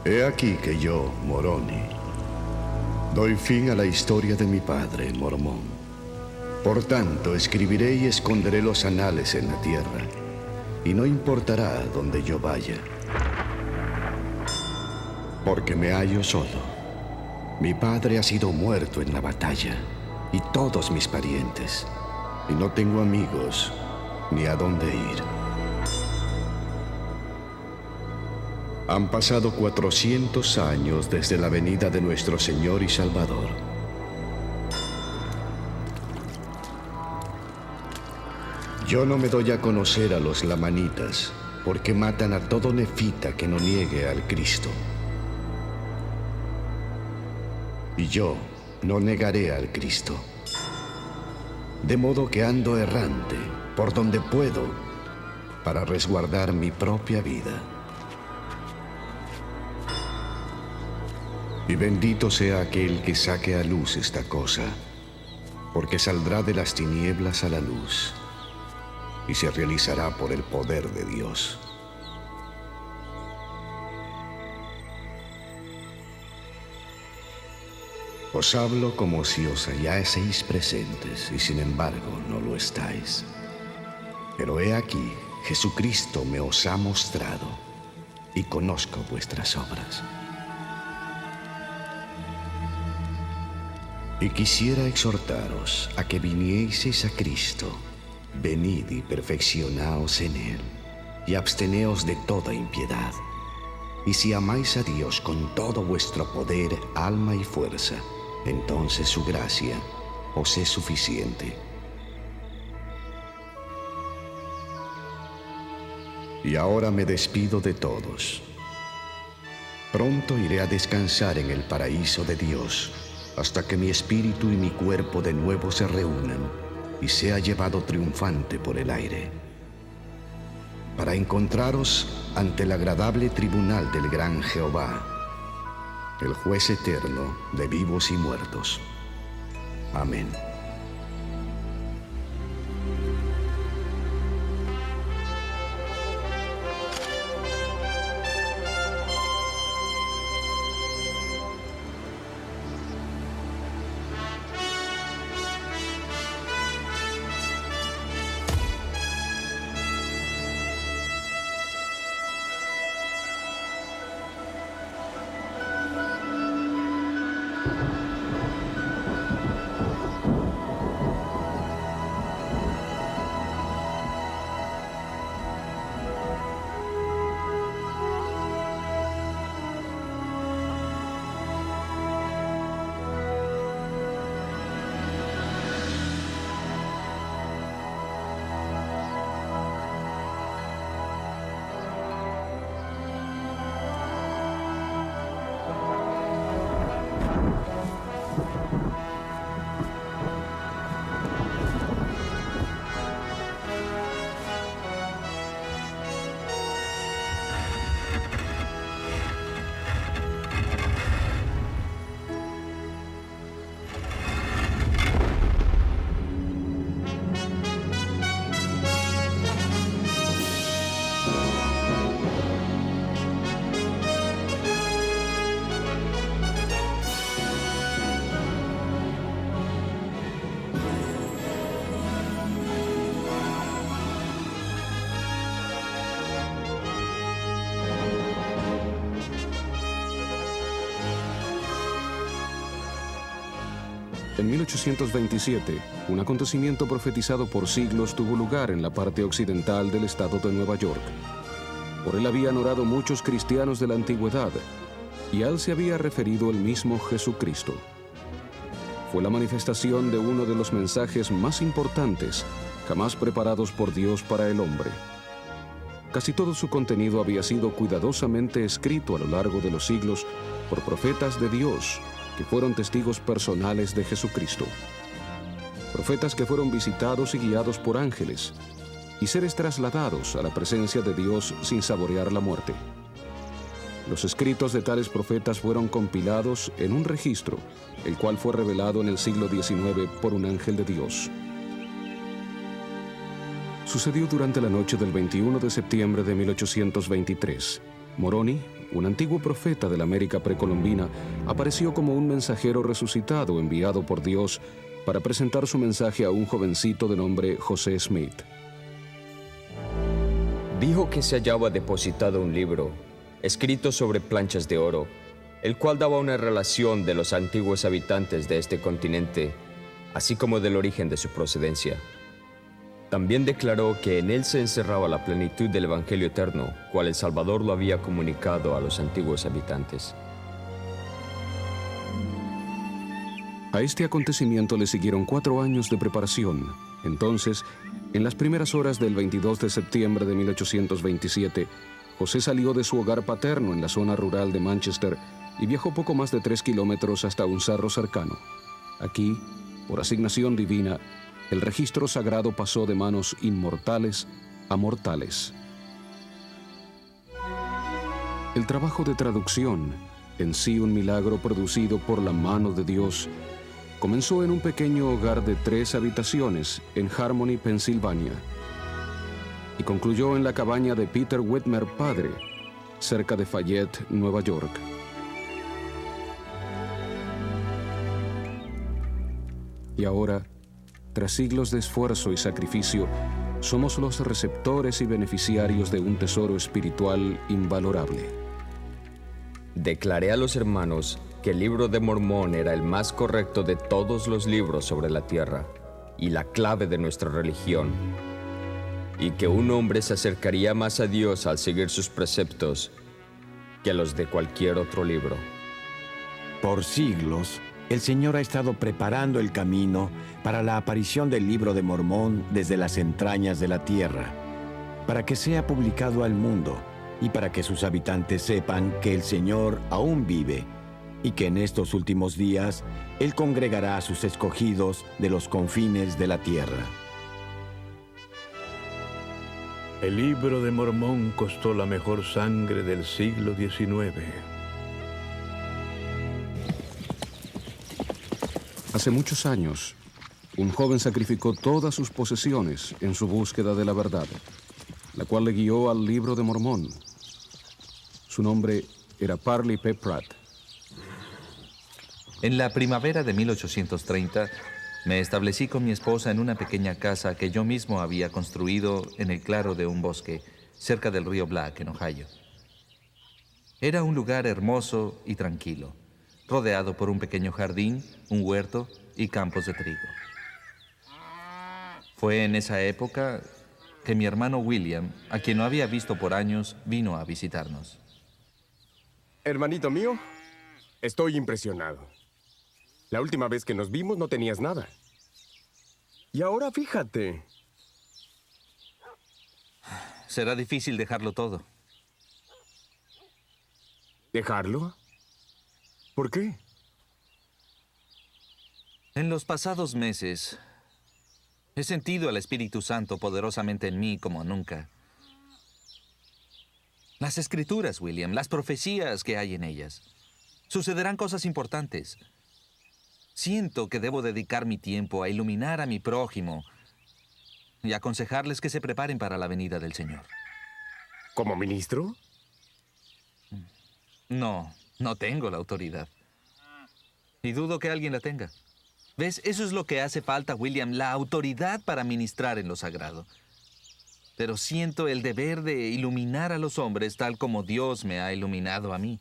He aquí que yo, Moroni, doy fin a la historia de mi padre, Mormón. Por tanto, escribiré y esconderé los anales en la tierra, y no importará dónde yo vaya, porque me hallo solo. Mi padre ha sido muerto en la batalla, y todos mis parientes, y no tengo amigos ni a dónde ir. Han pasado 400 años desde la venida de nuestro Señor y Salvador. Yo no me doy a conocer a los lamanitas, porque matan a todo nefita que no niegue al Cristo. Y yo no negaré al Cristo. De modo que ando errante por donde puedo para resguardar mi propia vida. Y bendito sea aquel que saque a luz esta cosa, porque saldrá de las tinieblas a la luz y se realizará por el poder de Dios. Os hablo como si os hallaseis presentes, y sin embargo no lo estáis. Pero he aquí, Jesucristo me os ha mostrado, y conozco vuestras obras. Y quisiera exhortaros a que vinieseis a Cristo. Venid y perfeccionaos en Él, y absteneos de toda impiedad. Y si amáis a Dios con todo vuestro poder, alma y fuerza, entonces su gracia os es suficiente. Y ahora me despido de todos. Pronto iré a descansar en el paraíso de Dios, hasta que mi espíritu y mi cuerpo de nuevo se reúnan y sea llevado triunfante por el aire, para encontraros ante el agradable tribunal del gran Jehová, el juez eterno de vivos y muertos. Amén. En 1827, un acontecimiento profetizado por siglos tuvo lugar en la parte occidental del estado de Nueva York. Por él habían orado muchos cristianos de la antigüedad, y a él se había referido el mismo Jesucristo. Fue la manifestación de uno de los mensajes más importantes jamás preparados por Dios para el hombre. Casi todo su contenido había sido cuidadosamente escrito a lo largo de los siglos por profetas de Dios, que fueron testigos personales de Jesucristo. Profetas que fueron visitados y guiados por ángeles, y seres trasladados a la presencia de Dios sin saborear la muerte. Los escritos de tales profetas fueron compilados en un registro, el cual fue revelado en el siglo XIX por un ángel de Dios. Sucedió durante la noche del 21 de septiembre de 1823. Moroni, un antiguo profeta de la América precolombina, apareció como un mensajero resucitado enviado por Dios para presentar su mensaje a un jovencito de nombre José Smith. Dijo que se hallaba depositado un libro, escrito sobre planchas de oro, el cual daba una relación de los antiguos habitantes de este continente, así como del origen de su procedencia. También declaró que en él se encerraba la plenitud del Evangelio eterno, cual el Salvador lo había comunicado a los antiguos habitantes. A este acontecimiento le siguieron 4 años de preparación. Entonces, en las primeras horas del 22 de septiembre de 1827, José salió de su hogar paterno en la zona rural de Manchester y viajó poco más de 3 kilómetros hasta un cerro cercano. Aquí, por asignación divina, el registro sagrado pasó de manos inmortales a mortales. El trabajo de traducción, en sí un milagro producido por la mano de Dios, comenzó en un pequeño hogar de 3 habitaciones en Harmony, Pensilvania, y concluyó en la cabaña de Peter Whitmer padre, cerca de Fayette, Nueva York. Y ahora, tras siglos de esfuerzo y sacrificio, somos los receptores y beneficiarios de un tesoro espiritual invalorable. Declaré a los hermanos que el libro de Mormón era el más correcto de todos los libros sobre la tierra y la clave de nuestra religión, y que un hombre se acercaría más a Dios al seguir sus preceptos que los de cualquier otro libro. Por siglos, el Señor ha estado preparando el camino para la aparición del libro de Mormón desde las entrañas de la tierra, para que sea publicado al mundo y para que sus habitantes sepan que el Señor aún vive y que en estos últimos días Él congregará a sus escogidos de los confines de la tierra. El libro de Mormón costó la mejor sangre del siglo XIX. Hace muchos años, un joven sacrificó todas sus posesiones en su búsqueda de la verdad, la cual le guió al libro de Mormón. Su nombre era Parley P. Pratt. En la primavera de 1830, me establecí con mi esposa en una pequeña casa que yo mismo había construido en el claro de un bosque, cerca del río Black, en Ohio. Era un lugar hermoso y tranquilo, rodeado por un pequeño jardín, un huerto y campos de trigo. Fue en esa época que mi hermano William, a quien no había visto por años, vino a visitarnos. Hermanito mío, estoy impresionado. La última vez que nos vimos no tenías nada. Y ahora fíjate. Será difícil dejarlo todo. ¿Dejarlo? ¿Por qué? En los pasados meses, he sentido al Espíritu Santo poderosamente en mí como nunca. Las Escrituras, William, las profecías que hay en ellas. Sucederán cosas importantes. Siento que debo dedicar mi tiempo a iluminar a mi prójimo y aconsejarles que se preparen para la venida del Señor. ¿Como ministro? No tengo la autoridad. Y dudo que alguien la tenga. ¿Ves? Eso es lo que hace falta, William, la autoridad para ministrar en lo sagrado. Pero siento el deber de iluminar a los hombres tal como Dios me ha iluminado a mí.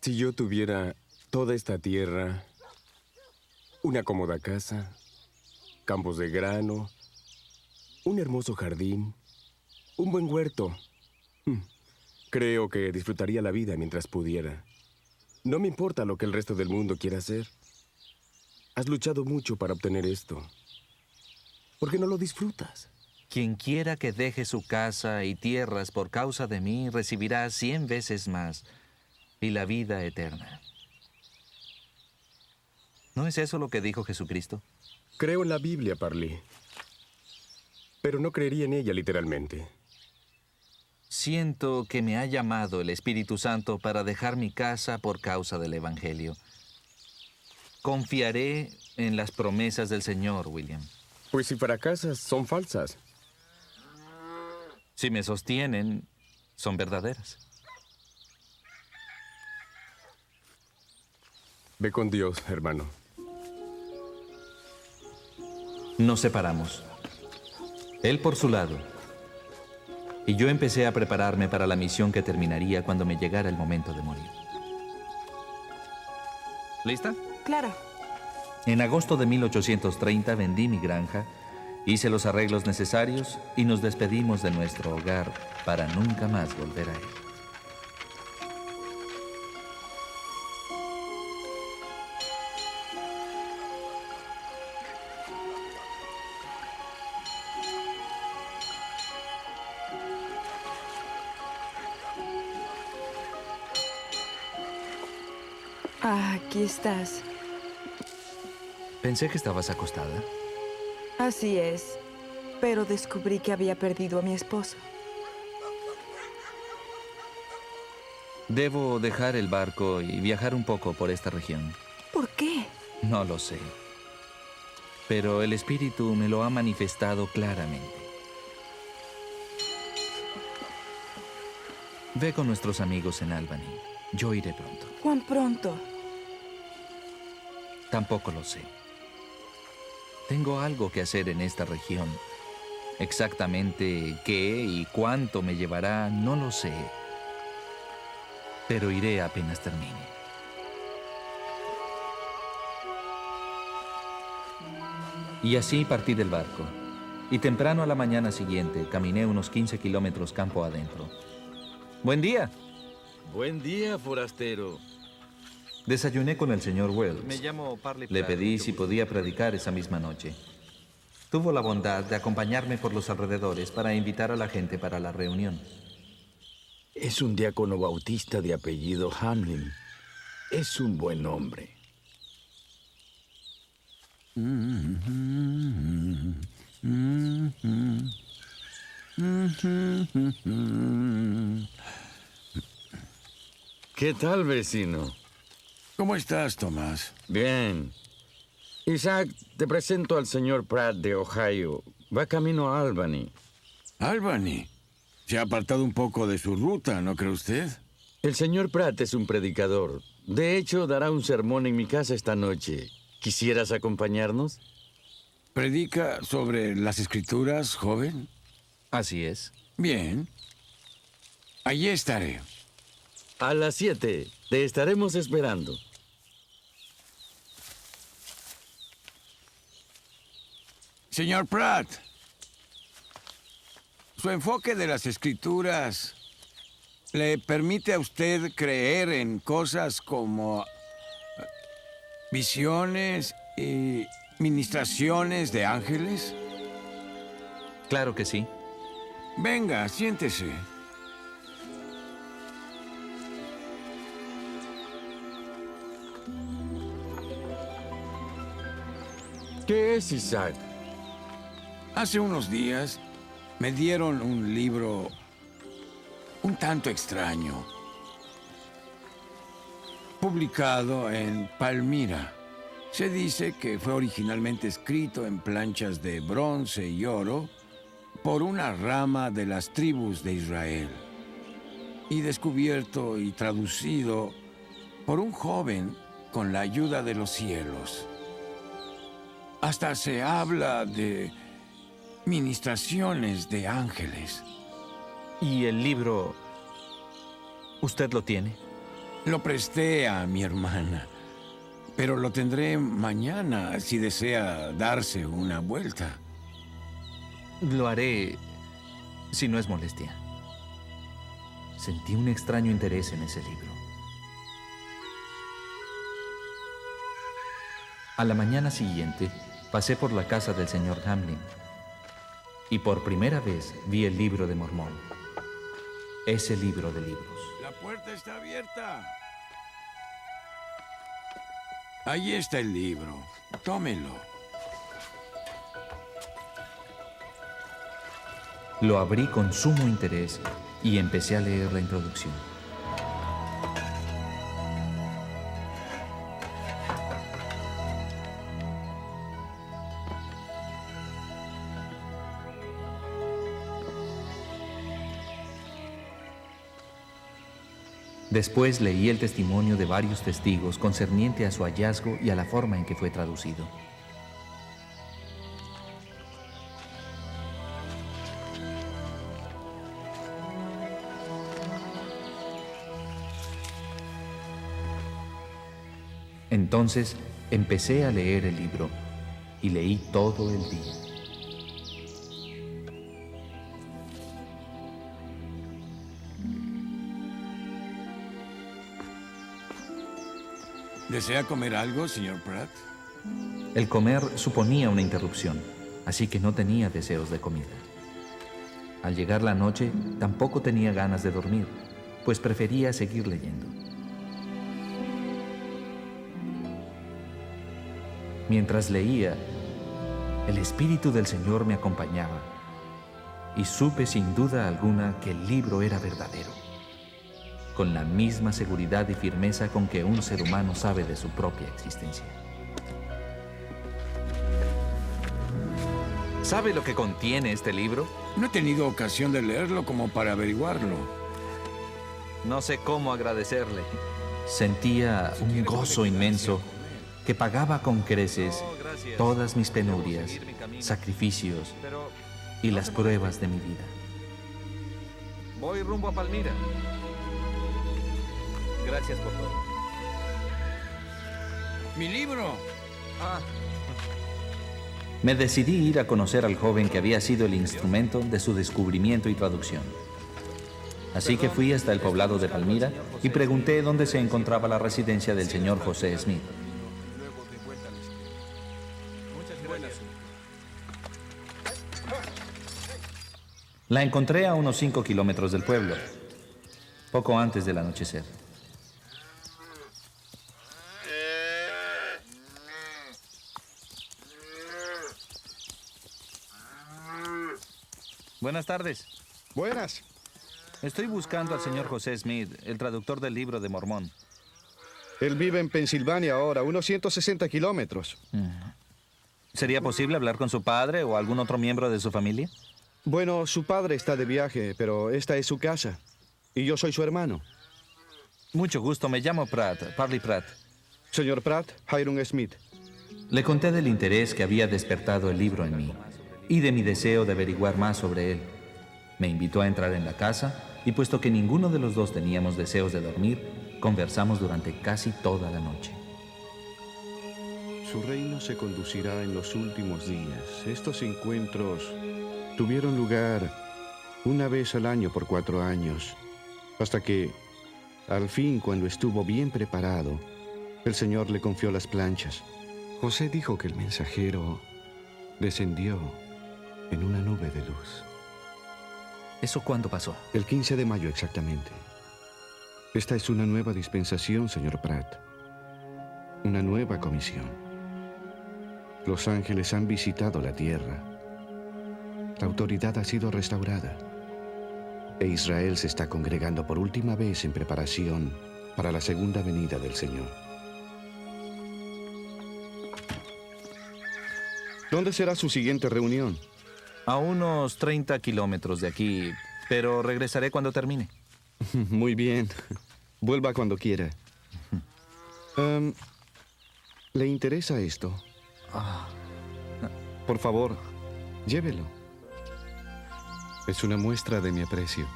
Si yo tuviera toda esta tierra, una cómoda casa, campos de grano, un hermoso jardín, un buen huerto, creo que disfrutaría la vida mientras pudiera. No me importa lo que el resto del mundo quiera hacer. Has luchado mucho para obtener esto. ¿Por qué no lo disfrutas? Quien quiera que deje su casa y tierras por causa de mí, recibirá 100 veces más y la vida eterna. ¿No es eso lo que dijo Jesucristo? Creo en la Biblia, Parley, pero no creería en ella literalmente. Siento que me ha llamado el Espíritu Santo para dejar mi casa por causa del Evangelio. Confiaré en las promesas del Señor, William. Pues si fracasas, son falsas. Si me sostienen, son verdaderas. Ve con Dios, hermano. Nos separamos. Él por su lado. Y yo empecé a prepararme para la misión que terminaría cuando me llegara el momento de morir. ¿Lista? Claro. En agosto de 1830 vendí mi granja, hice los arreglos necesarios y nos despedimos de nuestro hogar para nunca más volver a él. Ah, aquí estás. Pensé que estabas acostada. Así es. Pero descubrí que había perdido a mi esposo. Debo dejar el barco y viajar un poco por esta región. ¿Por qué? No lo sé. Pero el espíritu me lo ha manifestado claramente. Ve con nuestros amigos en Albany. Yo iré pronto. ¿Cuán pronto? Tampoco lo sé. Tengo algo que hacer en esta región. Exactamente qué y cuánto me llevará, no lo sé. Pero iré apenas termine. Y así partí del barco. Y temprano a la mañana siguiente caminé unos 15 kilómetros campo adentro. ¡Buen día! Buen día, forastero. Desayuné con el señor Wells. Me llamo Parley Le Pratt, pedí mucho si gusto. podía predicar esa misma noche. Tuvo la bondad de acompañarme por los alrededores para invitar a la gente para la reunión. Es un diácono bautista de apellido Hamlin. Es un buen hombre. ¿Qué tal, vecino? ¿Cómo estás, Tomás? Bien. Isaac, te presento al señor Pratt de Ohio. Va camino a Albany. Albany. Se ha apartado un poco de su ruta, ¿no cree usted? El señor Pratt es un predicador. De hecho, dará un sermón en mi casa esta noche. ¿Quisieras acompañarnos? ¿Predica sobre las escrituras, joven? Así es. Bien. Allí estaré. A las 7. Te estaremos esperando. Señor Pratt, su enfoque de las escrituras le permite a usted creer en cosas como visiones y ministraciones de ángeles. Claro que sí. Venga, siéntese. ¿Qué es, Isaac? Hace unos días me dieron un libro un tanto extraño, publicado en Palmira. Se dice que fue originalmente escrito en planchas de bronce y oro por una rama de las tribus de Israel y descubierto y traducido por un joven con la ayuda de los cielos. Hasta se habla de ministraciones de ángeles. ¿Y el libro, usted lo tiene? Lo presté a mi hermana, pero lo tendré mañana si desea darse una vuelta. Lo haré si no es molestia. Sentí un extraño interés en ese libro. A la mañana siguiente, pasé por la casa del señor Hamlin y por primera vez vi el libro de Mormón. Ese libro de libros. La puerta está abierta. Ahí está el libro. Tómelo. Lo abrí con sumo interés y empecé a leer la introducción. Después leí el testimonio de varios testigos concerniente a su hallazgo y a la forma en que fue traducido. Entonces empecé a leer el libro y leí todo el día. ¿Desea comer algo, señor Pratt? El comer suponía una interrupción, así que no tenía deseos de comida. Al llegar la noche, tampoco tenía ganas de dormir, pues prefería seguir leyendo. Mientras leía, el Espíritu del Señor me acompañaba y supe sin duda alguna que el libro era verdadero, con la misma seguridad y firmeza con que un ser humano sabe de su propia existencia. ¿Sabe lo que contiene este libro? No he tenido ocasión de leerlo como para averiguarlo. No sé cómo agradecerle. Sentía un gozo inmenso que pagaba con creces todas mis penurias, sacrificios y las pruebas de mi vida. Voy rumbo a Palmira. Gracias por todo. ¡Mi libro! Me decidí ir a conocer al joven que había sido el instrumento de su descubrimiento y traducción. Así que fui hasta el poblado de Palmira y pregunté dónde se encontraba la residencia del señor José Smith. La encontré a unos 5 kilómetros del pueblo, poco antes del anochecer. Buenas tardes. Buenas. Estoy buscando al señor José Smith, el traductor del libro de Mormón. Él vive en Pensilvania ahora, unos 160 kilómetros. ¿Sería posible hablar con su padre o algún otro miembro de su familia? Bueno, su padre está de viaje, pero esta es su casa. Y yo soy su hermano. Mucho gusto, me llamo Pratt, Parley Pratt. Señor Pratt, Hiram Smith. Le conté del interés que había despertado el libro en mí y de mi deseo de averiguar más sobre él. Me invitó a entrar en la casa y puesto que ninguno de los dos teníamos deseos de dormir, conversamos durante casi toda la noche. Su reino se conducirá en los últimos días. Estos encuentros tuvieron lugar una vez al año por 4 años, hasta que, al fin, cuando estuvo bien preparado, el Señor le confió las planchas. José dijo que el mensajero descendió en una nube de luz. ¿Eso cuándo pasó? El 15 de mayo exactamente. Esta es una nueva dispensación, señor Pratt. Una nueva comisión. Los ángeles han visitado la tierra. La autoridad ha sido restaurada. E Israel se está congregando por última vez en preparación para la segunda venida del Señor. ¿Dónde será su siguiente reunión? A unos 30 kilómetros de aquí, pero regresaré cuando termine. Muy bien. Vuelva cuando quiera. ¿Le interesa esto? Por favor, llévelo. Es una muestra de mi aprecio.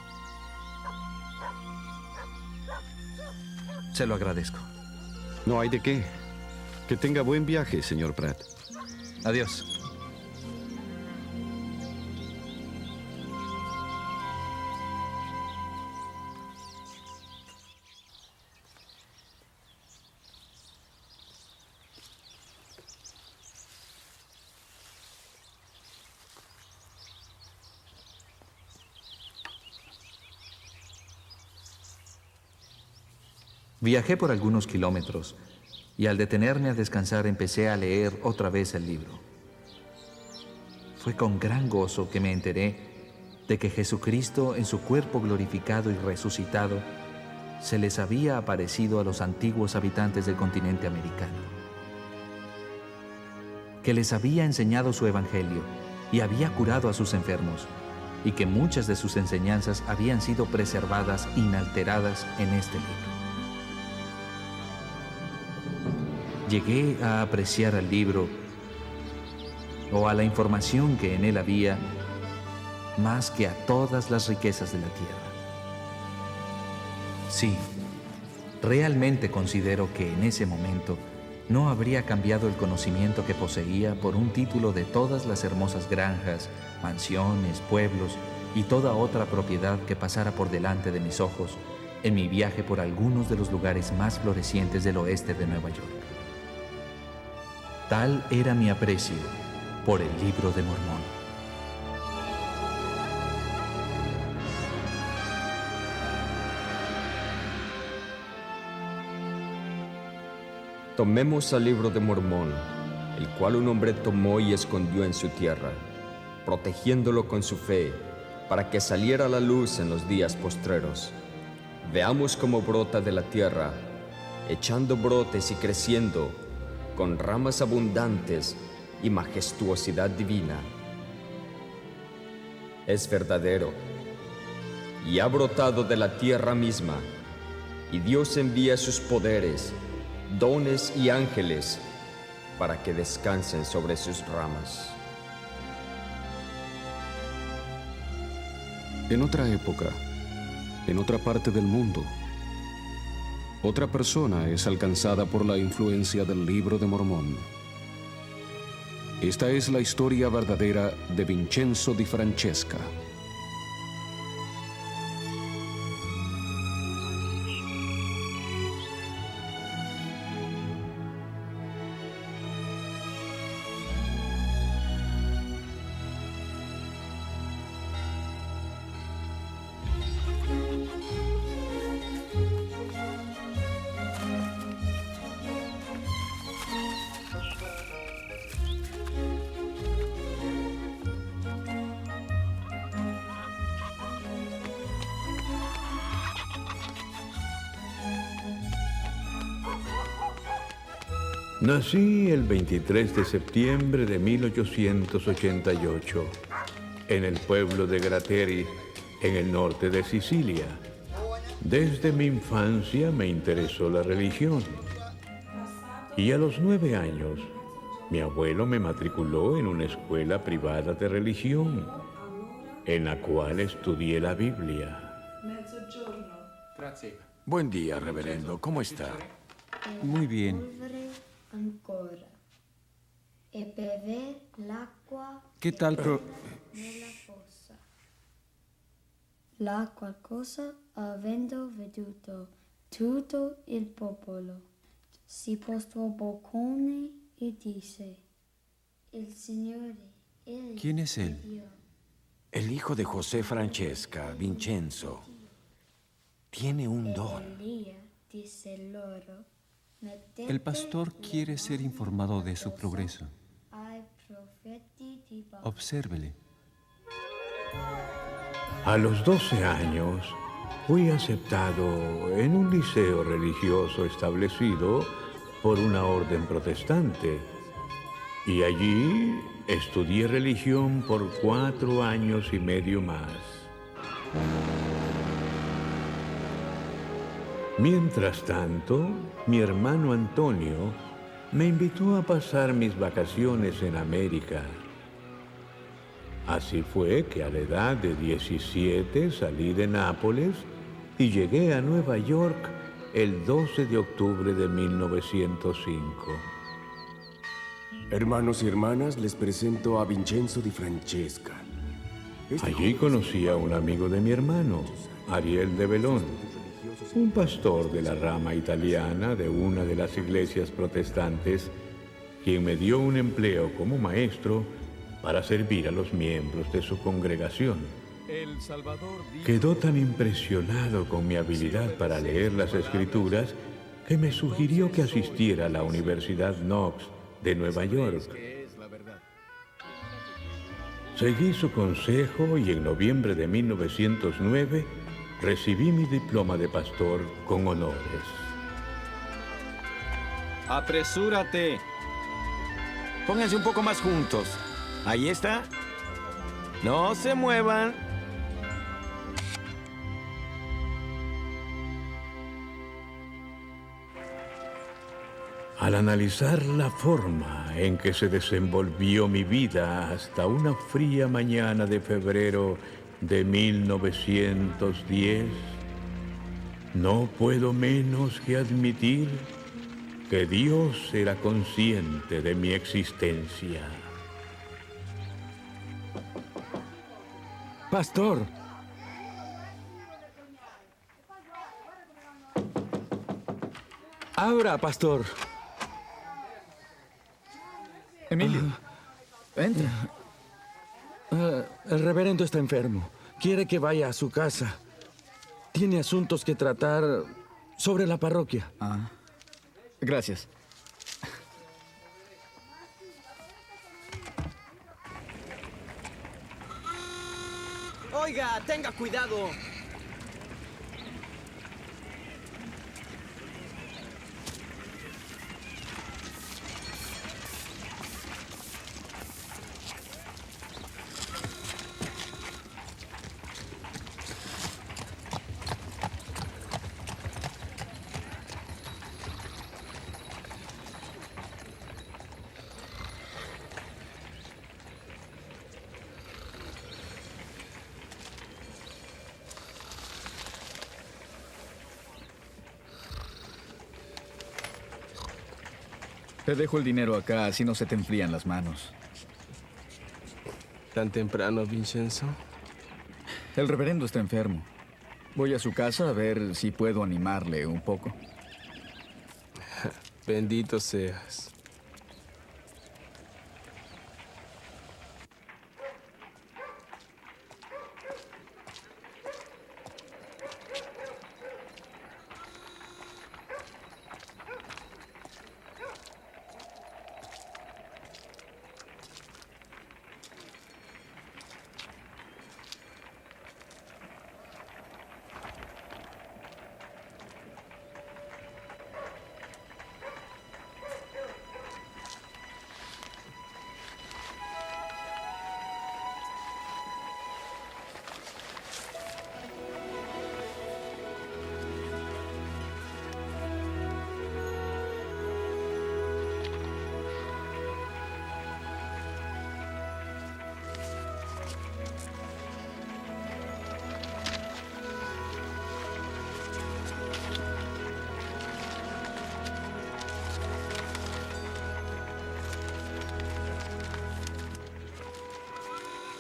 Se lo agradezco. No hay de qué. Que tenga buen viaje, señor Pratt. Adiós. Viajé por algunos kilómetros y al detenerme a descansar empecé a leer otra vez el libro. Fue con gran gozo que me enteré de que Jesucristo en su cuerpo glorificado y resucitado se les había aparecido a los antiguos habitantes del continente americano, que les había enseñado su evangelio y había curado a sus enfermos, y que muchas de sus enseñanzas habían sido preservadas inalteradas en este libro. Llegué a apreciar al libro o a la información que en él había más que a todas las riquezas de la tierra. Sí, realmente considero que en ese momento no habría cambiado el conocimiento que poseía por un título de todas las hermosas granjas, mansiones, pueblos y toda otra propiedad que pasara por delante de mis ojos en mi viaje por algunos de los lugares más florecientes del oeste de Nueva York. Tal era mi aprecio por el Libro de Mormón. Tomemos al Libro de Mormón, el cual un hombre tomó y escondió en su tierra, protegiéndolo con su fe, para que saliera a la luz en los días postreros. Veamos cómo brota de la tierra, echando brotes y creciendo, con ramas abundantes y majestuosidad divina. Es verdadero, y ha brotado de la tierra misma, y Dios envía sus poderes, dones y ángeles para que descansen sobre sus ramas. En otra época, en otra parte del mundo, otra persona es alcanzada por la influencia del Libro de Mormón. Esta es la historia verdadera de Vincenzo di Francesca. Nací el 23 de septiembre de 1888 en el pueblo de Grateri, en el norte de Sicilia. Desde mi infancia me interesó la religión y a los 9 años mi abuelo me matriculó en una escuela privada de religión en la cual estudié la Biblia. Buen día, reverendo. ¿Cómo está? Muy bien. Ancora e bever l'acqua ¿Qué tal? nella fossa. La qualcosa avendo veduto tutto il popolo si postò boccone e disse: Il Signore è ¿Quién es él? Dio. El hijo de José Francesca, Vincenzo, tiene un don. Elia disse loro: El pastor quiere ser informado de su progreso. ai profeti di Baal. Obsérvele. A los 12 años fui aceptado en un liceo religioso establecido por una orden protestante y allí estudié religión por 4 años y medio más. Mientras tanto, mi hermano Antonio me invitó a pasar mis vacaciones en América. Así fue que a la edad de 17 salí de Nápoles y llegué a Nueva York el 12 de octubre de 1905. Hermanos y hermanas, les presento a Vincenzo di Francesca. Allí conocí a un amigo de mi hermano, Ariel de Belón, un pastor de la rama italiana de una de las iglesias protestantes, quien me dio un empleo como maestro para servir a los miembros de su congregación. Quedó tan impresionado con mi habilidad para leer las Escrituras que me sugirió que asistiera a la Universidad Knox de Nueva York. Seguí su consejo y en noviembre de 1909 recibí mi diploma de pastor con honores. ¡Apresúrate! Pónganse un poco más juntos. Ahí está. No se muevan. Al analizar la forma en que se desenvolvió mi vida hasta una fría mañana de febrero de 1910, no puedo menos que admitir que Dios era consciente de mi existencia. Pastor. Abra, pastor. Emilio, entra. El reverendo está enfermo. Quiere que vaya a su casa. Tiene asuntos que tratar sobre la parroquia. Gracias. Oiga, tenga cuidado. Te dejo el dinero acá, así no se te enfrían las manos. ¿Tan temprano, Vincenzo? El reverendo está enfermo. Voy a su casa a ver si puedo animarle un poco. Bendito seas.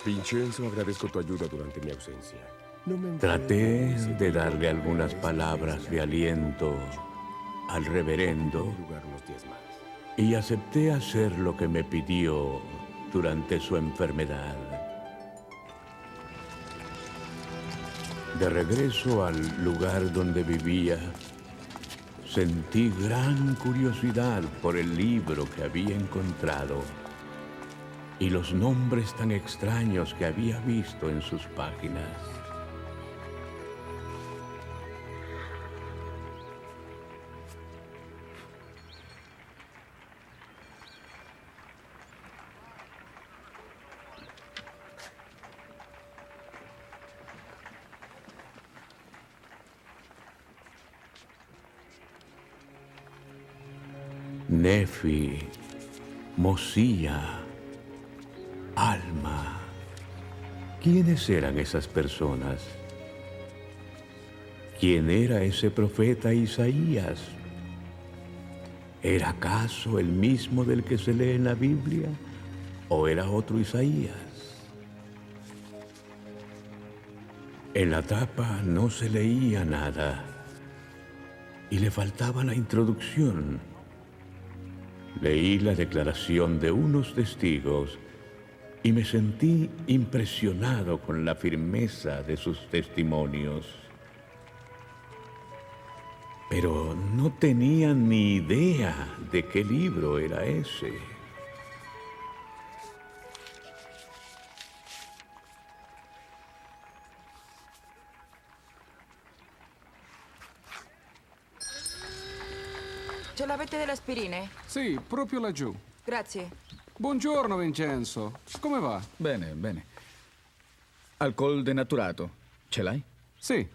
Vincenzo, agradezco tu ayuda durante mi ausencia. No me Traté de darle algunas palabras de aliento al reverendo y acepté hacer lo que me pidió durante su enfermedad. De regreso al lugar donde vivía, sentí gran curiosidad por el libro que había encontrado y los nombres tan extraños que había visto en sus páginas. Nefi, Mosía, Alma. ¿Quiénes eran esas personas? ¿Quién era ese profeta Isaías? ¿Era acaso el mismo del que se lee en la Biblia? ¿O era otro Isaías? En la tapa no se leía nada y le faltaba la introducción. Leí la declaración de unos testigos y me sentí impresionado con la firmeza de sus testimonios. Pero no tenía ni idea de qué libro era ese. Ce l'avete delle aspirine? Sì, proprio laggiù. Grazie. Buongiorno, Vincenzo. Come va? Bene, bene. Alcol denaturato. Ce l'hai? Sì.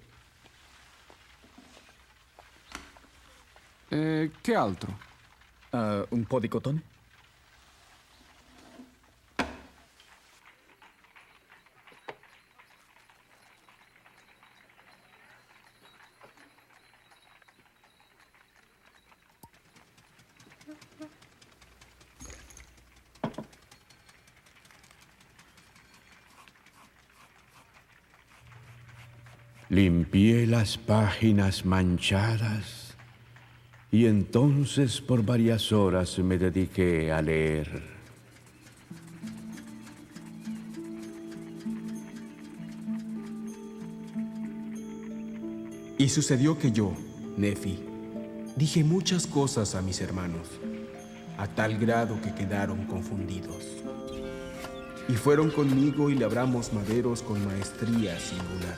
Che altro? ¿Un podicotón? Limpié las páginas manchadas y entonces por varias horas me dediqué a leer. Y sucedió que yo, Nefi, dije muchas cosas a mis hermanos, a tal grado que quedaron confundidos. Y fueron conmigo y labramos maderos con maestría singular.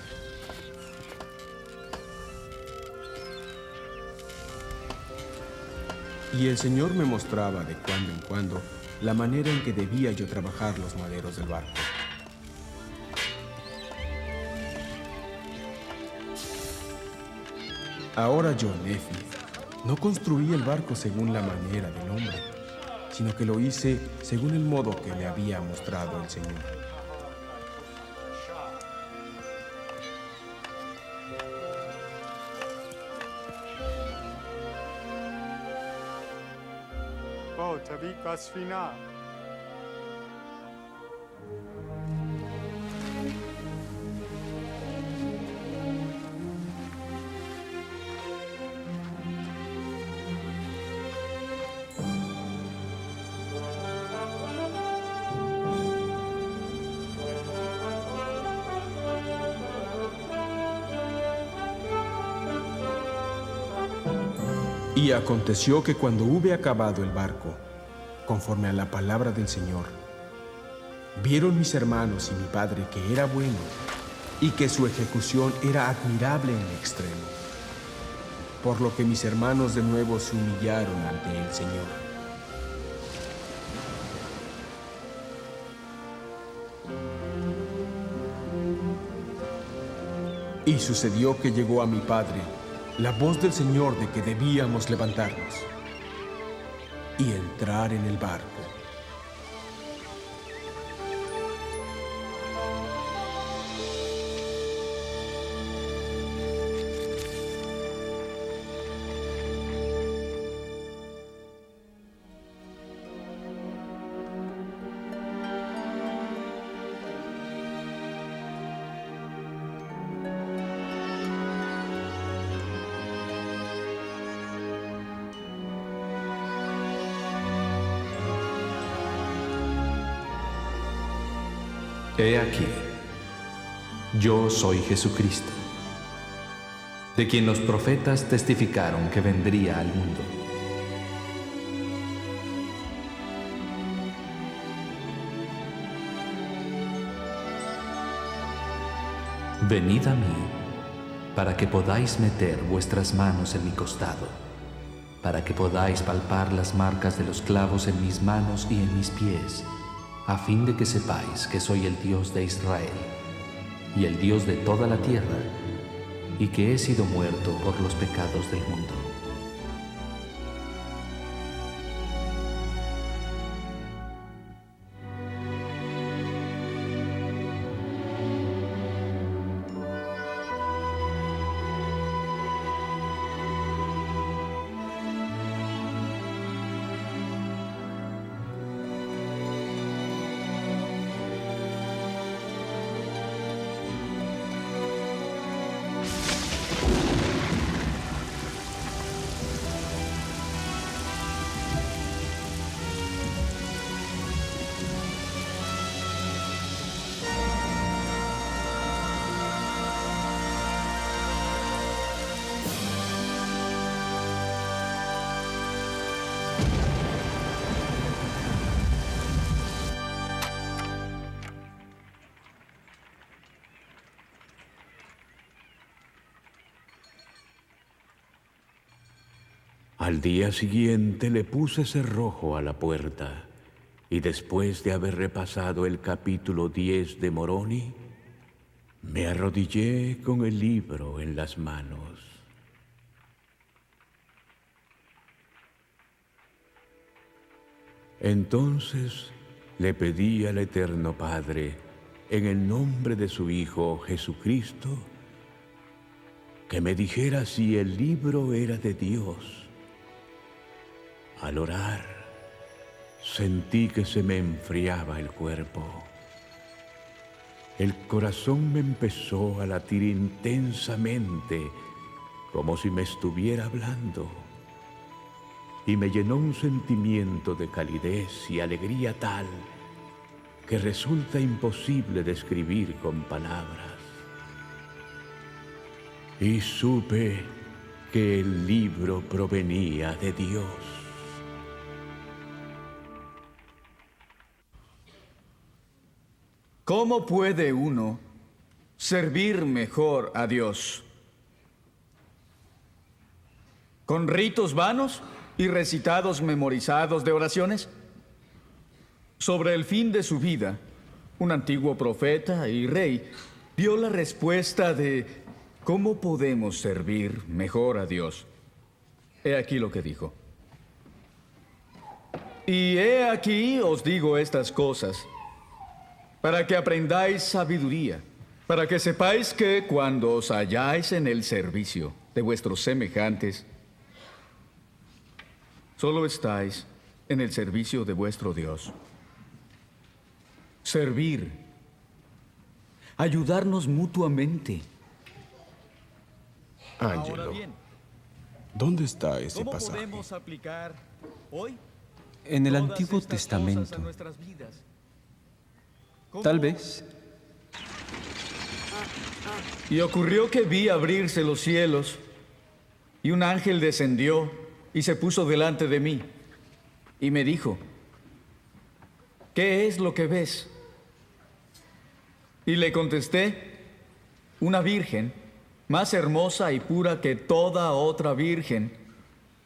Y el Señor me mostraba de cuando en cuando la manera en que debía yo trabajar los maderos del barco. Ahora yo, Nefi, no construí el barco según la manera del hombre, sino que lo hice según el modo que me había mostrado el Señor. Y aconteció que cuando hube acabado el barco, conforme a la palabra del Señor, vieron mis hermanos y mi padre que era bueno y que su ejecución era admirable en extremo, por lo que mis hermanos de nuevo se humillaron ante el Señor. Y sucedió que llegó a mi padre la voz del Señor de que debíamos levantarnos y entrar en el barco. He aquí, yo soy Jesucristo, de quien los profetas testificaron que vendría al mundo. Venid a mí, para que podáis meter vuestras manos en mi costado, para que podáis palpar las marcas de los clavos en mis manos y en mis pies, a fin de que sepáis que soy el Dios de Israel y el Dios de toda la tierra, y que he sido muerto por los pecados del mundo. Al día siguiente le puse cerrojo a la puerta y después de haber repasado el capítulo 10 de Moroni, me arrodillé con el libro en las manos. Entonces le pedí al Eterno Padre, en el nombre de su Hijo Jesucristo, que me dijera si el libro era de Dios. Al orar, sentí que se me enfriaba el cuerpo. El corazón me empezó a latir intensamente, como si me estuviera hablando, y me llenó un sentimiento de calidez y alegría tal que resulta imposible describir con palabras. Y supe que el libro provenía de Dios. ¿Cómo puede uno servir mejor a Dios? ¿Con ritos vanos y recitados memorizados de oraciones? Sobre el fin de su vida, un antiguo profeta y rey dio la respuesta de cómo podemos servir mejor a Dios. He aquí lo que dijo. Y he aquí os digo estas cosas, para que aprendáis sabiduría, para que sepáis que cuando os halláis en el servicio de vuestros semejantes, solo estáis en el servicio de vuestro Dios. Servir, ayudarnos mutuamente. Ángelo, ¿dónde está ese ¿Cómo pasaje? podemos aplicar hoy En el todas Antiguo estas Testamento. cosas a nuestras vidas? Tal vez. Y ocurrió que vi abrirse los cielos, y un ángel descendió y se puso delante de mí, y me dijo, ¿qué es lo que ves? Y le contesté, una virgen, más hermosa y pura que toda otra virgen.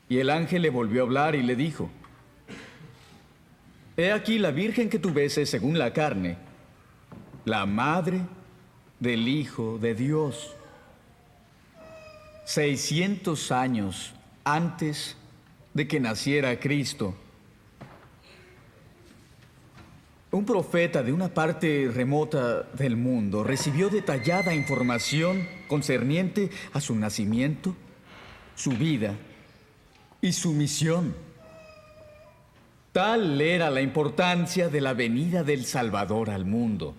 Y el ángel le volvió a hablar y le dijo, he aquí la virgen que tú ves es según la carne, la madre del Hijo de Dios. 600 años antes de que naciera Cristo, un profeta de una parte remota del mundo recibió detallada información concerniente a su nacimiento, su vida y su misión. Tal era la importancia de la venida del Salvador al mundo.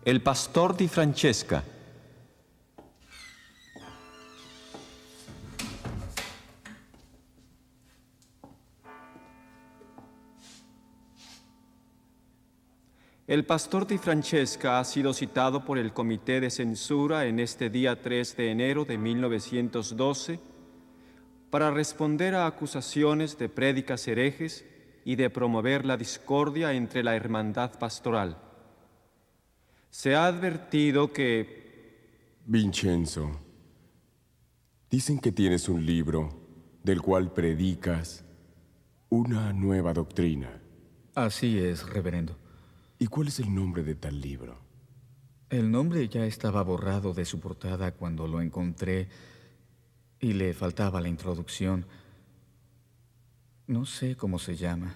El pastor di Francesca. El pastor di Francesca ha sido citado por el Comité de Censura en este día 3 de enero de 1912 para responder a acusaciones de prédicas herejes y de promover la discordia entre la hermandad pastoral. Se ha advertido que... Vincenzo, dicen que tienes un libro del cual predicas una nueva doctrina. Así es, reverendo. ¿Y cuál es el nombre de tal libro? El nombre ya estaba borrado de su portada cuando lo encontré y le faltaba la introducción. No sé cómo se llama.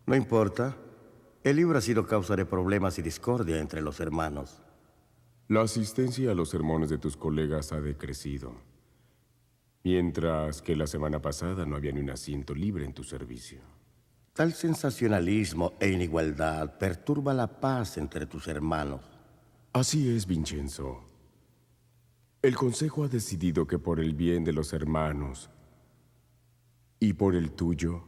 No importa. El libro ha sido causa de problemas y discordia entre los hermanos. La asistencia a los sermones de tus colegas ha decrecido, mientras que la semana pasada no había ni un asiento libre en tu servicio. Tal sensacionalismo e inigualdad perturba la paz entre tus hermanos. Así es, Vincenzo. El Consejo ha decidido que por el bien de los hermanos y por el tuyo,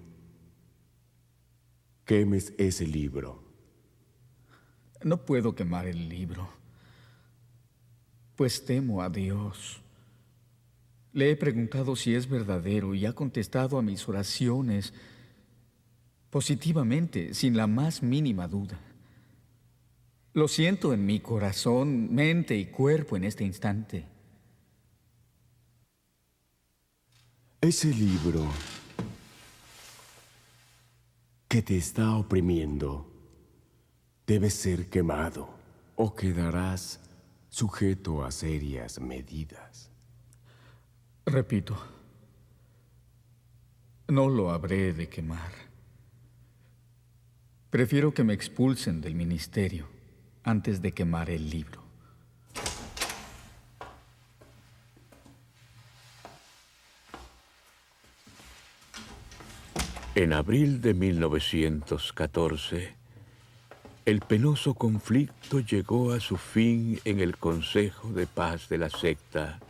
quemes ese libro. No puedo quemar el libro, pues temo a Dios. Le he preguntado si es verdadero y ha contestado a mis oraciones positivamente, sin la más mínima duda. Lo siento en mi corazón, mente y cuerpo en este instante. Ese libro que te está oprimiendo debe ser quemado o quedarás sujeto a serias medidas. Repito, no lo habré de quemar. Prefiero que me expulsen del ministerio antes de quemar el libro. En abril de 1914, el penoso conflicto llegó a su fin en el Consejo de Paz de la secta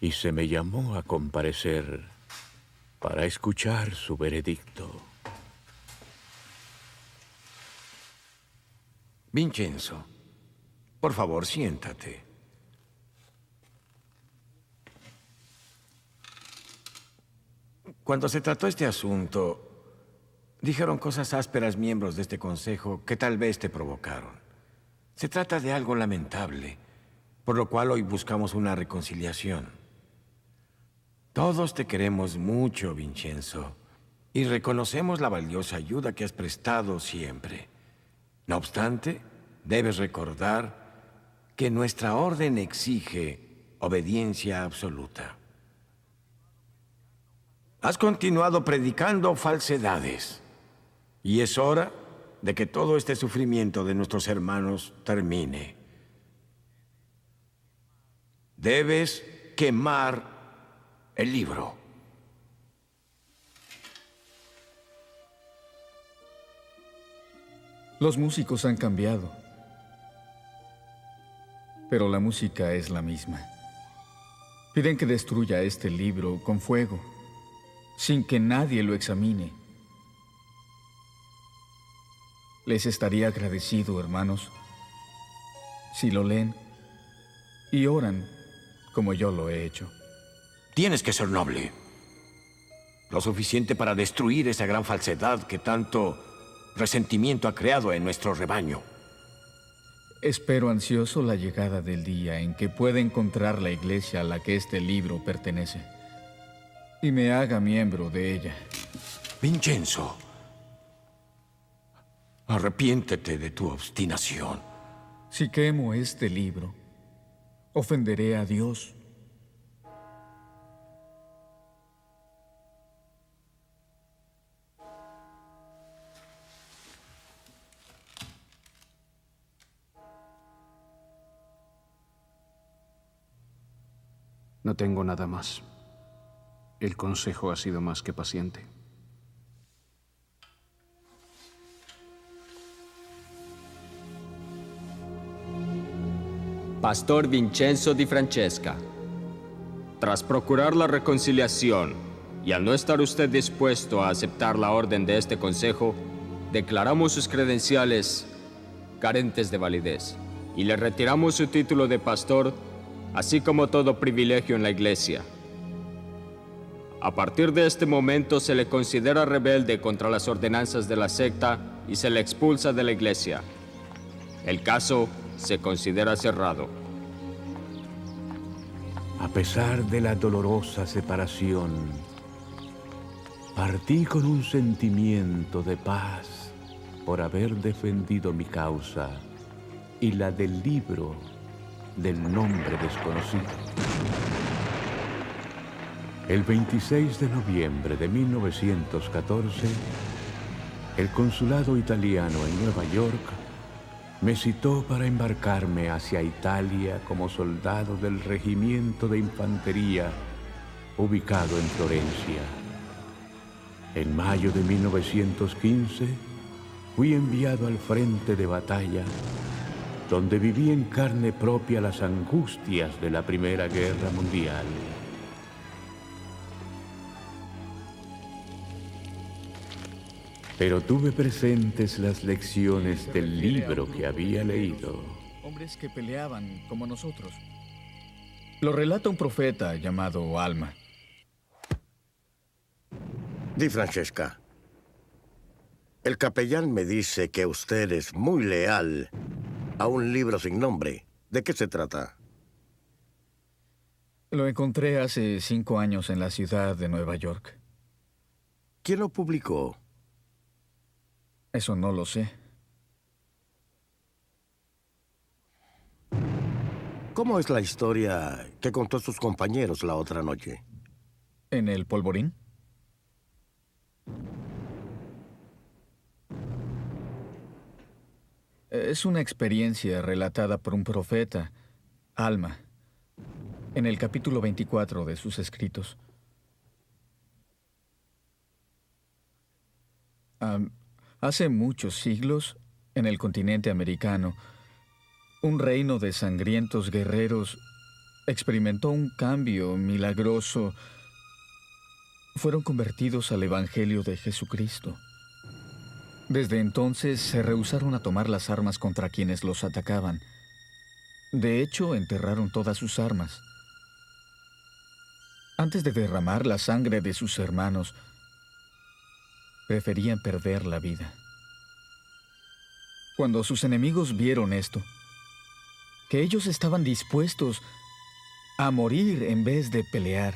y se me llamó a comparecer para escuchar su veredicto. Vincenzo, por favor, siéntate. Cuando se trató este asunto, dijeron cosas ásperas miembros de este consejo que tal vez te provocaron. Se trata de algo lamentable, por lo cual hoy buscamos una reconciliación. Todos te queremos mucho, Vincenzo, y reconocemos la valiosa ayuda que has prestado siempre. No obstante, debes recordar que nuestra orden exige obediencia absoluta. Has continuado predicando falsedades, y es hora de que todo este sufrimiento de nuestros hermanos termine. Debes quemar el libro. Los músicos han cambiado, pero la música es la misma. Piden que destruya este libro con fuego, sin que nadie lo examine. Les estaría agradecido, hermanos, si lo leen y oran como yo lo he hecho. Tienes que ser noble. Lo suficiente para destruir esa gran falsedad que tanto resentimiento ha creado en nuestro rebaño. Espero ansioso la llegada del día en que pueda encontrar la iglesia a la que este libro pertenece y me haga miembro de ella. Vincenzo, arrepiéntete de tu obstinación. Si quemo este libro, ofenderé a Dios. No tengo nada más. El consejo ha sido más que paciente. Pastor Vincenzo Di Francesca, tras procurar la reconciliación y al no estar usted dispuesto a aceptar la orden de este consejo, declaramos sus credenciales carentes de validez y le retiramos su título de pastor, así como todo privilegio en la iglesia. A partir de este momento se le considera rebelde contra las ordenanzas de la secta y se le expulsa de la iglesia. El caso se considera cerrado. A pesar de la dolorosa separación, partí con un sentimiento de paz por haber defendido mi causa y la del libro del nombre desconocido. El 26 de noviembre de 1914, el consulado italiano en Nueva York me citó para embarcarme hacia Italia como soldado del regimiento de infantería ubicado en Florencia. En mayo de 1915, fui enviado al frente de batalla, donde viví en carne propia las angustias de la Primera Guerra Mundial. Pero tuve presentes las lecciones del libro que había leído. Hombres que peleaban como nosotros. Lo relata un profeta llamado Alma. Di Francesca, el capellán me dice que usted es muy leal a un libro sin nombre. ¿De qué se trata? Lo encontré hace 5 años en la ciudad de Nueva York. ¿Quién lo publicó? Eso no lo sé. ¿Cómo es la historia que contó sus compañeros la otra noche? ¿En el polvorín? Es una experiencia relatada por un profeta, Alma, en el capítulo 24 de sus escritos. Hace muchos siglos, en el continente americano, un reino de sangrientos guerreros experimentó un cambio milagroso. Fueron convertidos al Evangelio de Jesucristo. Desde entonces se rehusaron a tomar las armas contra quienes los atacaban. De hecho, enterraron todas sus armas. Antes de derramar la sangre de sus hermanos, preferían perder la vida. Cuando sus enemigos vieron esto, que ellos estaban dispuestos a morir en vez de pelear,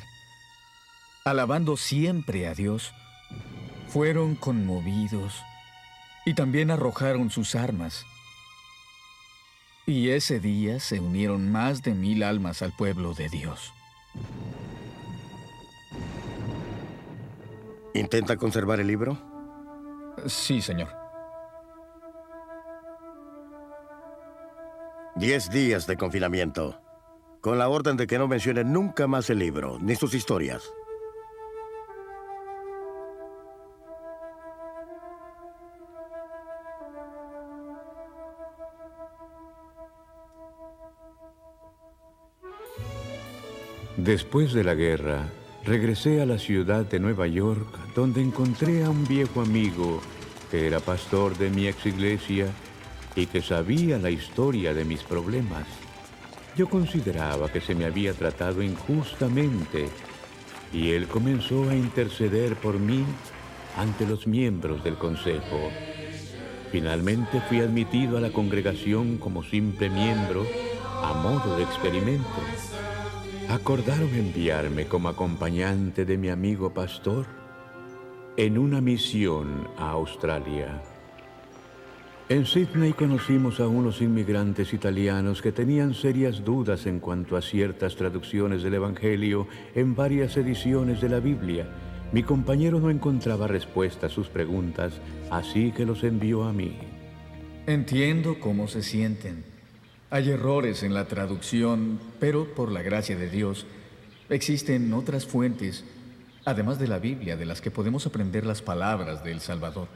alabando siempre a Dios, fueron conmovidos y también arrojaron sus armas. Y ese día se unieron más de 1000 almas al pueblo de Dios. ¿Intenta conservar el libro? Sí, señor. 10 días de confinamiento, con la orden de que no mencione nunca más el libro, ni sus historias. Después de la guerra, regresé a la ciudad de Nueva York, donde encontré a un viejo amigo que era pastor de mi ex iglesia y que sabía la historia de mis problemas. Yo consideraba que se me había tratado injustamente y él comenzó a interceder por mí ante los miembros del consejo. Finalmente fui admitido a la congregación como simple miembro a modo de experimento. Acordaron enviarme como acompañante de mi amigo pastor en una misión a Australia. En Sydney conocimos a unos inmigrantes italianos que tenían serias dudas en cuanto a ciertas traducciones del Evangelio en varias ediciones de la Biblia. Mi compañero no encontraba respuesta a sus preguntas, así que los envió a mí. Entiendo cómo se sienten. Hay errores en la traducción, pero por la gracia de Dios, existen otras fuentes, además de la Biblia, de las que podemos aprender las palabras del Salvador.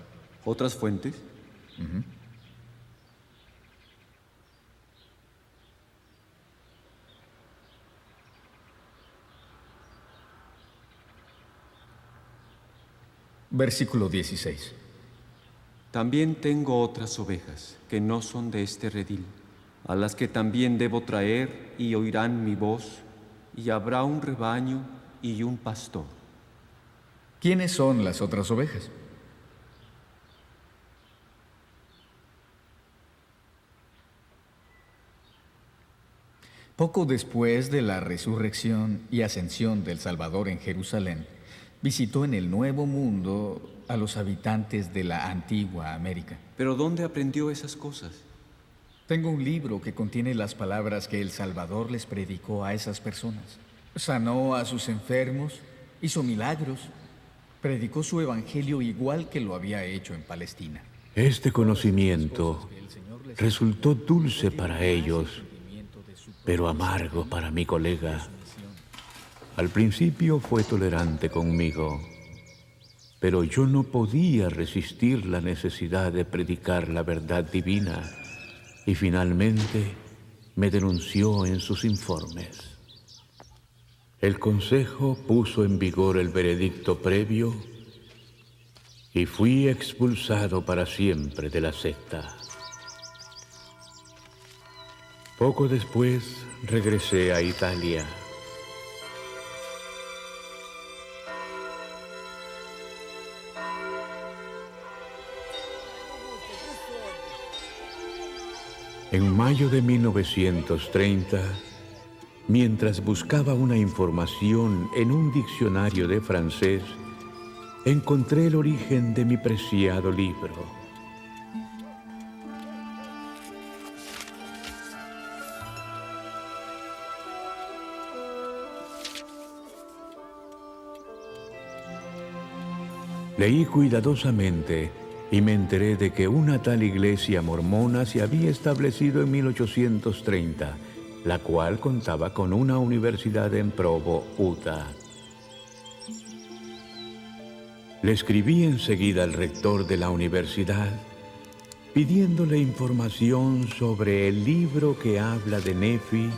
¿Otras fuentes? Versículo 16. También tengo otras ovejas que no son de este redil, a las que también debo traer y oirán mi voz, y habrá un rebaño y un pastor. ¿Quiénes son las otras ovejas? Poco después de la resurrección y ascensión del Salvador en Jerusalén, visitó en el Nuevo Mundo a los habitantes de la antigua América. ¿Pero dónde aprendió esas cosas? Tengo un libro que contiene las palabras que el Salvador les predicó a esas personas. Sanó a sus enfermos, hizo milagros, predicó su evangelio igual que lo había hecho en Palestina. Este conocimiento resultó dulce para ellos, pero amargo para mi colega. Al principio fue tolerante conmigo, pero yo no podía resistir la necesidad de predicar la verdad divina y finalmente me denunció en sus informes. El consejo puso en vigor el veredicto previo y fui expulsado para siempre de la secta. Poco después regresé a Italia. En mayo de 1930, mientras buscaba una información en un diccionario de francés, encontré el origen de mi preciado libro. Leí cuidadosamente y me enteré de que una tal iglesia mormona se había establecido en 1830, la cual contaba con una universidad en Provo, Utah. Le escribí enseguida al rector de la universidad, pidiéndole información sobre el libro que habla de Nefi,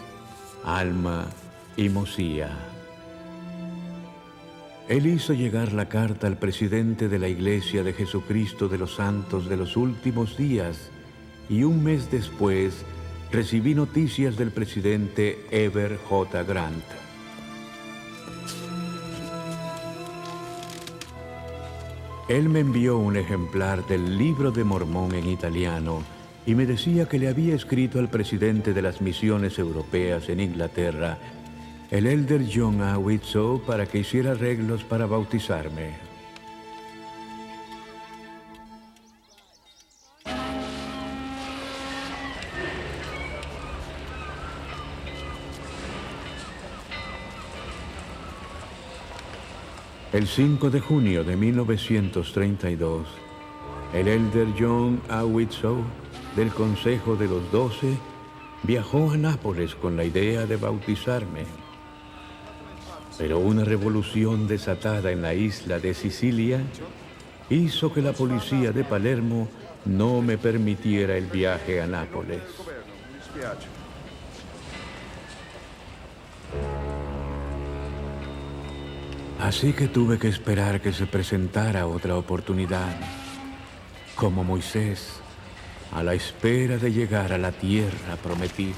Alma y Mosía. Él hizo llegar la carta al presidente de la Iglesia de Jesucristo de los Santos de los Últimos Días, y un mes después recibí noticias del presidente Heber J. Grant. Él me envió un ejemplar del Libro de Mormón en italiano y me decía que le había escrito al presidente de las misiones europeas en Inglaterra, el elder John A. Widtsoe, para que hiciera arreglos para bautizarme. El 5 de junio de 1932, el elder John A. Widtsoe, del Consejo de los 12, viajó a Nápoles con la idea de bautizarme. Pero una revolución desatada en la isla de Sicilia hizo que la policía de Palermo no me permitiera el viaje a Nápoles. Así que tuve que esperar que se presentara otra oportunidad, como Moisés, a la espera de llegar a la tierra prometida.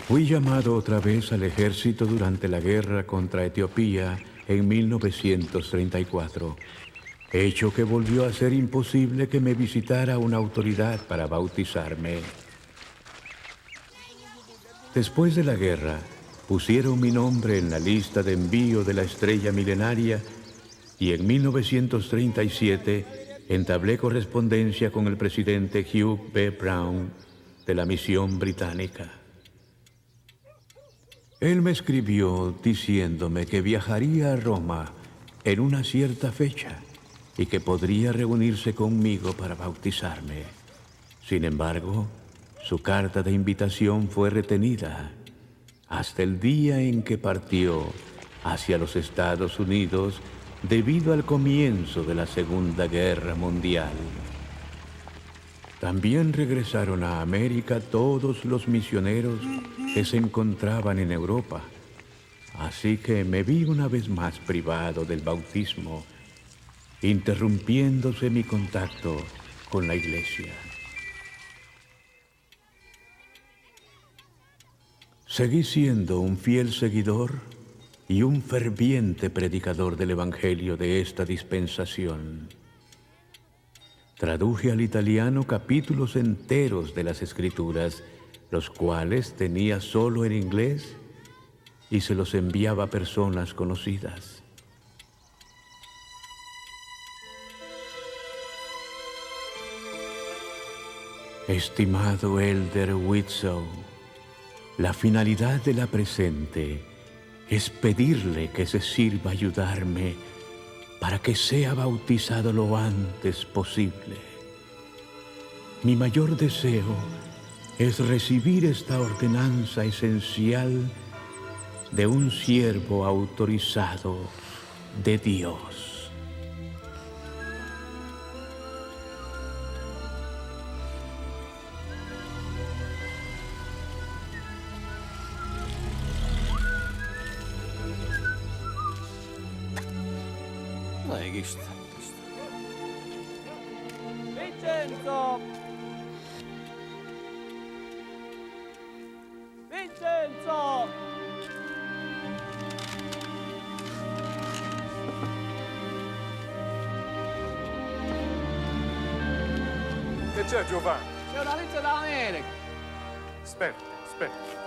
Fui llamado otra vez al ejército durante la guerra contra Etiopía en 1934, hecho que volvió a ser imposible que me visitara una autoridad para bautizarme. Después de la guerra, pusieron mi nombre en la lista de envío de la estrella milenaria y en 1937 entablé correspondencia con el presidente Hugh B. Brown de la misión británica. Él me escribió diciéndome que viajaría a Roma en una cierta fecha y que podría reunirse conmigo para bautizarme. Sin embargo, su carta de invitación fue retenida hasta el día en que partió hacia los Estados Unidos debido al comienzo de la Segunda Guerra Mundial. También regresaron a América todos los misioneros que se encontraban en Europa, así que me vi una vez más privado del bautismo, interrumpiéndose mi contacto con la Iglesia. Seguí siendo un fiel seguidor y un ferviente predicador del Evangelio de esta dispensación. Traduje al italiano capítulos enteros de las Escrituras, los cuales tenía solo en inglés, y se los enviaba a personas conocidas. Estimado elder Widtsoe, la finalidad de la presente es pedirle que se sirva ayudarme para que sea bautizado lo antes posible. Mi mayor deseo es recibir esta ordenanza esencial de un siervo autorizado de Dios. Vincenzo! Che c'è, Giovanni? C'è una lista d'America! Aspetta, aspetta.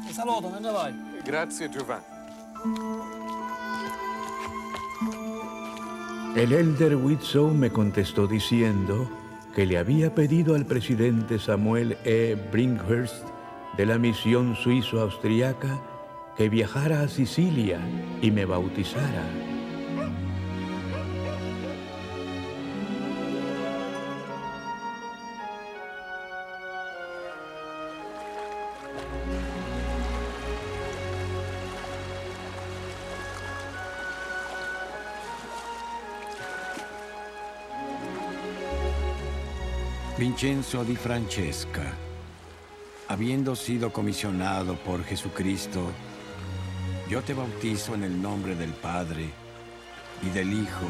Ti saluto, me ne vai. Grazie, Giovanni. El elder Whitsoe me contestó diciendo que le había pedido al presidente Samuel E. Brinkhurst de la misión suizo-austriaca que viajara a Sicilia y me bautizara. Vincenzo di Francesca, habiendo sido comisionado por Jesucristo, yo te bautizo en el nombre del Padre, y del Hijo,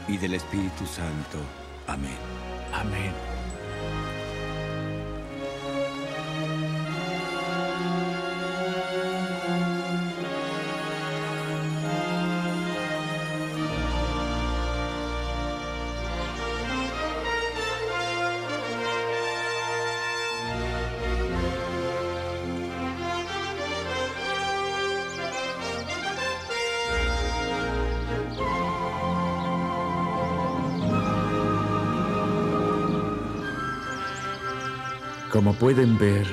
y del Espíritu Santo. Amén. Amén. Como pueden ver,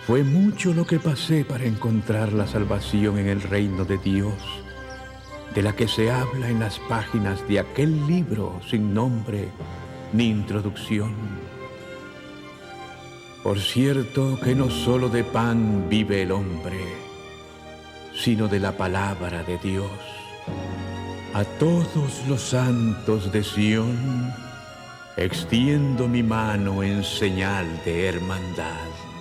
fue mucho lo que pasé para encontrar la salvación en el reino de Dios, de la que se habla en las páginas de aquel libro sin nombre ni introducción. Por cierto que no solo de pan vive el hombre, sino de la palabra de Dios. A todos los santos de Sión extiendo mi mano en señal de hermandad.